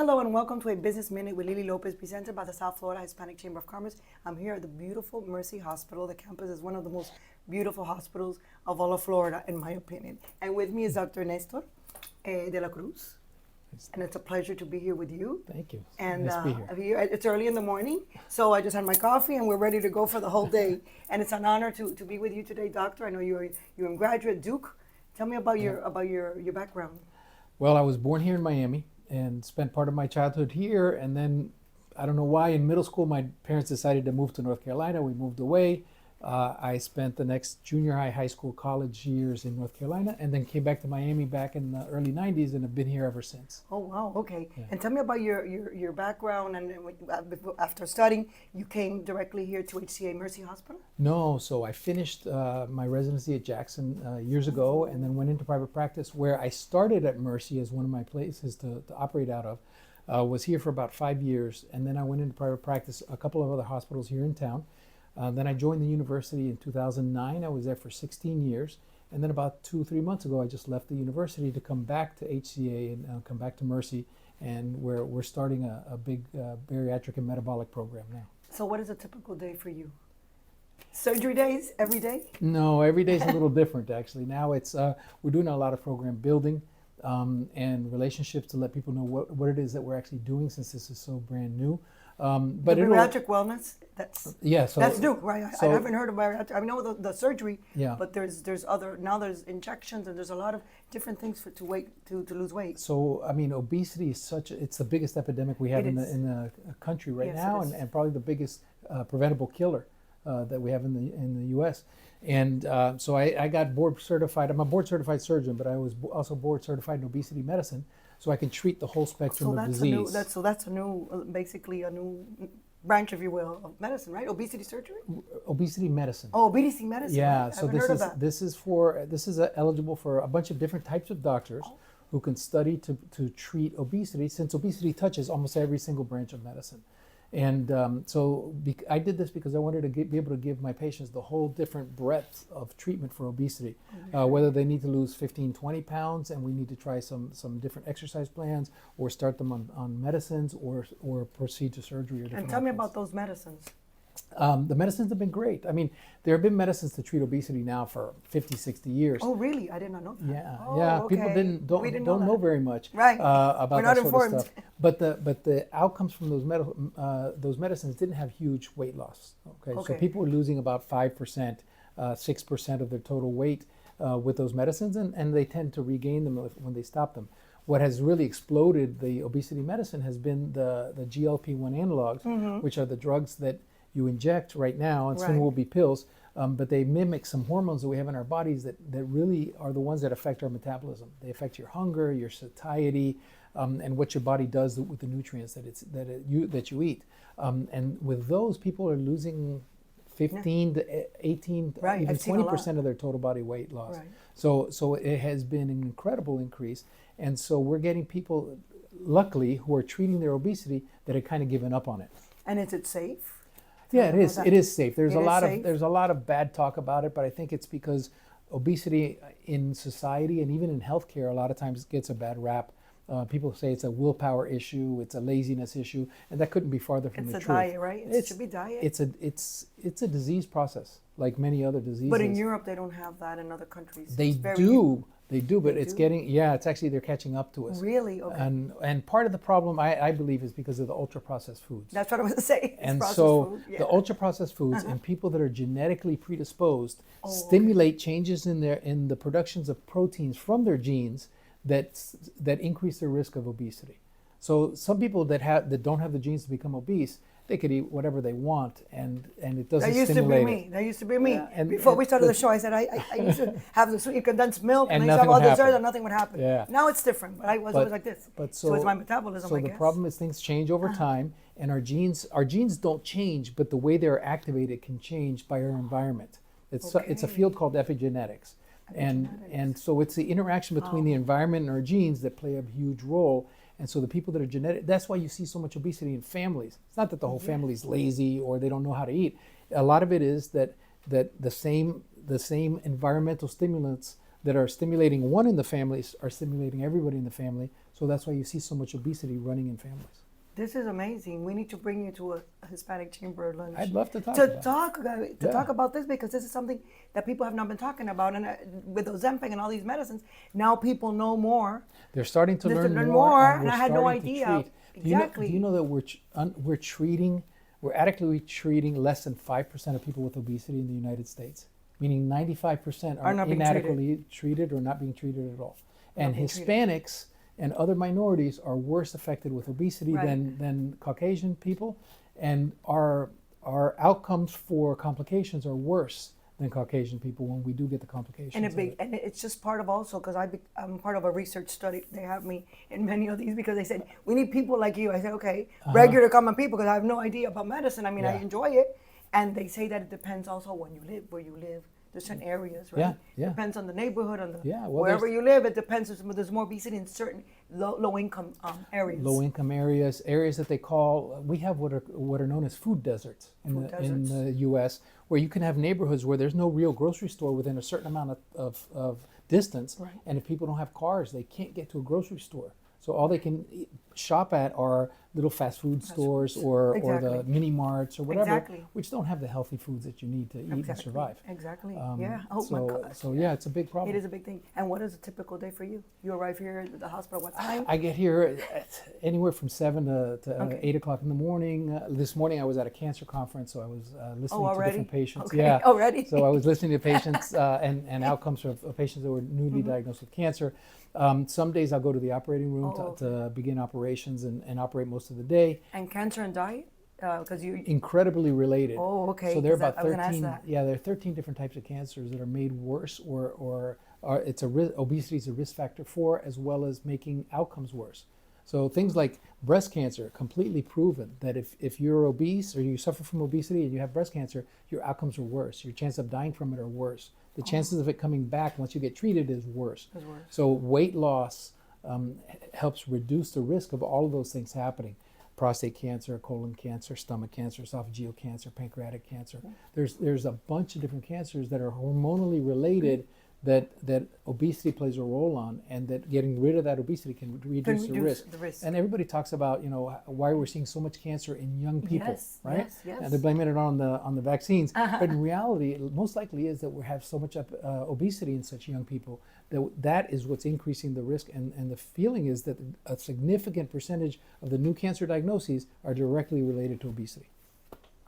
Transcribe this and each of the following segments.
Hello and welcome to a Business Minute with Lily Lopez, presented by the South Florida Hispanic Chamber of Commerce. I'm here at the beautiful Mercy Hospital. The campus is one of the most beautiful hospitals of all of Florida, in my opinion. And with me is Dr. Nestor de la Cruz. And it's a pleasure to be here with you. Thank you. And Nice to be here. it's early in the morning, so I just had my coffee and we're ready to go for the whole day. And it's an honor to be with you today, Doctor. I know you're in graduate Duke. Tell me about your background. Well, I was born here in Miami and spent part of my childhood here. And then, I don't know why, in middle school, my parents decided to move to North Carolina. We moved away. I spent the next junior high, high school, college years in North Carolina, and then came back to Miami back in the early 90s and have been here ever since. Oh, wow. Okay. Yeah. And tell me about your background. And after studying, you came directly here to HCA Mercy Hospital? No. So I finished my residency at Jackson years ago and then went into private practice, where I started at Mercy as one of my places to operate out of. Was here for about 5 years, and then I went into private practice, a couple of other hospitals here in town. Then I joined the university in 2009. I was there for 16 years. And then about 2-3 months ago, I just left the university to come back to HCA and come back to Mercy. And we're starting a big bariatric and metabolic program now. So what is a typical day for you? Surgery days, every day? No, every day is a little different, actually. Now it's we're doing a lot of program building and relationships to let people know what it is that we're actually doing, since this is so brand new. But bariatric wellness, that's new, right? I haven't heard of bariatric. I know the surgery, yeah. But there's there's injections, and there's a lot of different things to lose weight. So I mean, obesity is it's the biggest epidemic we have in the country right now, and probably the biggest preventable killer that we have in the U.S. And so I got board certified. I'm a board certified surgeon, but I was also board certified in obesity medicine, so I can treat the whole spectrum of disease. That's basically a new branch, if you will, of medicine, right? Obesity surgery? Obesity medicine. Oh, obesity medicine. Yeah. Right? So this is eligible for a bunch of different types of doctors who can study to treat obesity, since obesity touches almost every single branch of medicine. And I did this because I wanted to be able to give my patients the whole different breadth of treatment for obesity, whether they need to lose 15, 20 pounds, and we need to try some different exercise plans, or start them on medicines, or proceed to surgery. Or different And tell me options. about those medicines. The medicines have been great. I mean, there have been medicines to treat obesity now for 50, 60 years. Oh, really? I did not know that. Yeah, oh, yeah. Okay. People don't know very much about We're that not sort informed. of stuff. But the outcomes from those medicines didn't have huge weight loss. Okay, so people were losing about 5%, 6% of their total weight with those medicines, and they tend to regain them when they stop them. What has really exploded the obesity medicine has been the GLP-1 analogs, which are the drugs that you inject right now, and soon will be pills, but they mimic some hormones that we have in our bodies that really are the ones that affect our metabolism. They affect your hunger, your satiety, and what your body does with the nutrients that you eat. And with those, people are losing 15 to 18, even 20% of their total body weight loss. Right. So it has been an incredible increase. And so we're getting people, luckily, who are treating their obesity that are kind of given up on it. And is it safe? Yeah, it is. It is safe. There's a lot of bad talk about it, but I think it's because obesity in society and even in healthcare a lot of times gets a bad rap. People say it's a willpower issue, it's a laziness issue, and that couldn't be farther from the truth. It's a diet, right? It should be diet. It's a disease process, like many other diseases. But in Europe, they don't have that. In other countries, they do, but it's actually they're catching up to us. Really? Okay. And part of the problem, I believe, is because of the ultra processed foods. That's what I was going to say. And so the ultra processed foods and people that are genetically predisposed stimulate changes in the productions of proteins from their genes that increase their risk of obesity. So some people that don't have the genes to become obese, they could eat whatever they want, and it doesn't stimulate it. That used to be me. Yeah, and before we started the show, I said I used to have the sweet condensed milk, and I used to have all dessert, and nothing would happen. Yeah. Now it's different, but I was always like this. So it's my metabolism, So I the guess. problem is things change over time, and our genes don't change, but the way they're activated can change by our environment. It's a field called epigenetics. And so it's the interaction between the environment and our genes that play a huge role. And so the people that are genetic, that's why you see so much obesity in families. It's not that the whole family's lazy or they don't know how to eat. A lot of it is that the same environmental stimulants that are stimulating one in the families are stimulating everybody in the family. So So that's why you see so much obesity running in families. This is amazing. We need to bring you to a Hispanic chamber lunch. I'd love to talk talk about this, because this is something that people have not been talking about. And with Ozempic and all these medicines, now people know more. They're starting to learn more, and I had no idea. Exactly. Do you know that we're adequately treating less than 5% of people with obesity in the United States, meaning 95% are inadequately treated or not being treated at all. And Hispanics and other minorities are worse affected with obesity than Caucasian people, and our outcomes for complications are worse than Caucasian people when we do get the complications. And it's just part of also, because I'm part of a research study. They have me in many of these because they said, we need people like you. I said, okay, regular common people, because I have no idea about medicine. I mean, I enjoy it. And they say that it depends also when you live, where you live. There's certain areas, right? Yeah. Depends on the neighborhood, on the well, wherever you live. It depends. There's more obesity in certain low income areas. Low income areas that they call, we have what are known as food deserts in the U.S., where you can have neighborhoods where there's no real grocery store within a certain amount of distance, and if people don't have cars, they can't get to a grocery store. So all they can shop at are little fast food stores or the mini marts or whatever, which don't have the healthy foods that you need to eat and survive. Exactly. Yeah. Oh so, my gosh. So yeah, it's a big problem. It is a big thing. And what is a typical day for you? You arrive here at the hospital what time? I get here at anywhere from 7 to 8 o'clock in the morning. This morning I was at a cancer conference, so I was listening to different patients. Okay. Yeah. Already. So I was listening to patients and outcomes of patients that were newly diagnosed with cancer. Some days I'll go to the operating room to begin operations and operate most of the day. And cancer and diet? Because you incredibly related. Oh, okay. So there are about 13. Yeah, there are 13 different types of cancers that are made worse, or obesity is a risk factor for, as well as making outcomes worse. So things like breast cancer, completely proven that if you're obese or you suffer from obesity and you have breast cancer, your outcomes are worse. Your chance of dying from it are worse. The chances of it coming back once you get treated is worse. So weight loss helps reduce the risk of all of those things happening. Prostate cancer, colon cancer, stomach cancer, esophageal cancer, pancreatic cancer. There's a bunch of different cancers that are hormonally related that obesity plays a role on, and that getting rid of that obesity can reduce the risk. And everybody talks about, why we're seeing so much cancer in young people, right? Yes. And they're blaming it on the vaccines. But in reality, it most likely is that we have so much obesity in such young people that is what's increasing the risk. And the feeling is that a significant percentage of the new cancer diagnoses are directly related to obesity.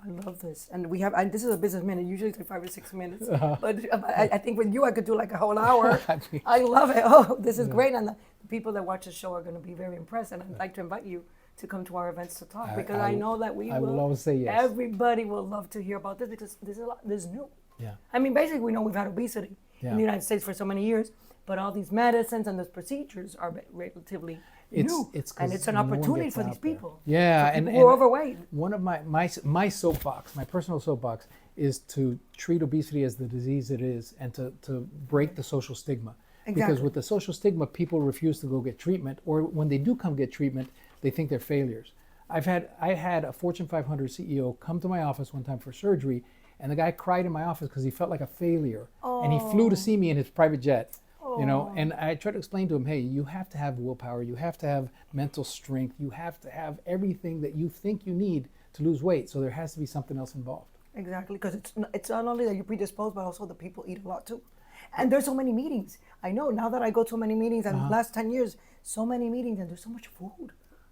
I love this. And this is a business minute, usually like 5 or 6 minutes. But I think with you, I could do like a whole hour. I love it. Oh, this is great. And the people that watch the show are going to be very impressed. And I'd like to invite you to come to our events to talk, because I know that I will always say yes. Everybody will love to hear about this, because this is new. Yeah. I mean, basically, we know we've had obesity in the United States for so many years, but all these medicines and those procedures are relatively new, and it's an opportunity for these people. Yeah, and who are overweight. One of my soapbox, my personal soapbox, is to treat obesity as the disease it is, and to break the social stigma. Because with the social stigma, people refuse to go get treatment, or when they do come get treatment, they think they're failures. I had a Fortune 500 CEO come to my office one time for surgery, and the guy cried in my office because he felt like a failure, and he flew to see me in his private jet. And I try to explain to him, hey, you have to have willpower, you have to have mental strength, you have to have everything that you think you need to lose weight. So there has to be something else involved. Exactly, because it's not only that you're predisposed, but also the people eat a lot too. And there's so many meetings. I know now that I go to many meetings, and the last 10 years, so many meetings, and there's so much food.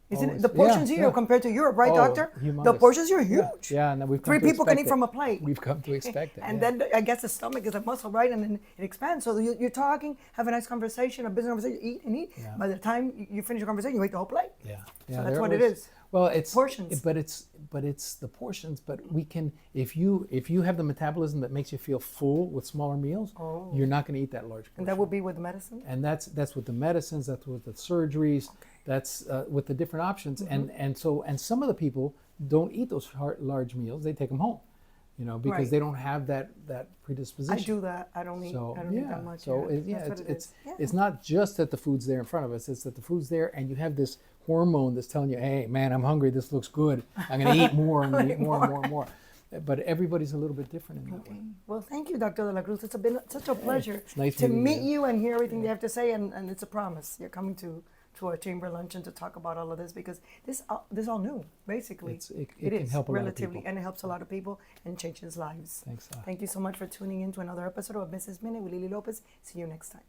Isn't it? The portions here compared to Europe, right, doctor? Humongous. The portions here are huge. Yeah, and we've come 3 people can eat from a plate. We've come to expect it. And then I guess the stomach is a muscle, right? And then it expands. So you're talking, have a nice conversation, a business conversation, eat and eat. Yeah. By the time you finish your conversation, you eat the whole plate. Yeah. So that's what it is. Well, it's portions. But it's the portions. But we can, if you have the metabolism that makes you feel full with smaller meals, you're not going to eat that large portion. And that would be with the medicine. And that's with the medicines. That's with the surgeries. Okay. That's with the different options. And some of the people don't eat those large meals. They take them home, because they don't have that predisposition. I do that. I don't eat that much. So it's not just that the food's there in front of us. It's that the food's there, and you have this hormone that's telling you, hey, man, I'm hungry. This looks good. I'm going to eat more. I'm going to eat more and more and more. But everybody's a little bit different in that way. Well, thank you, Dr. De La Cruz. It's been such a pleasure nice to meet you and hear everything you have to say, and it's a promise. You're coming to to a chamber luncheon to talk about all of this, because this all new, basically. It can help a lot of relatively, people. and it helps a lot of people and changes lives. Thanks. Thank you so much for tuning in to another episode of Mrs. Minute with Lily Lopez. See you next time.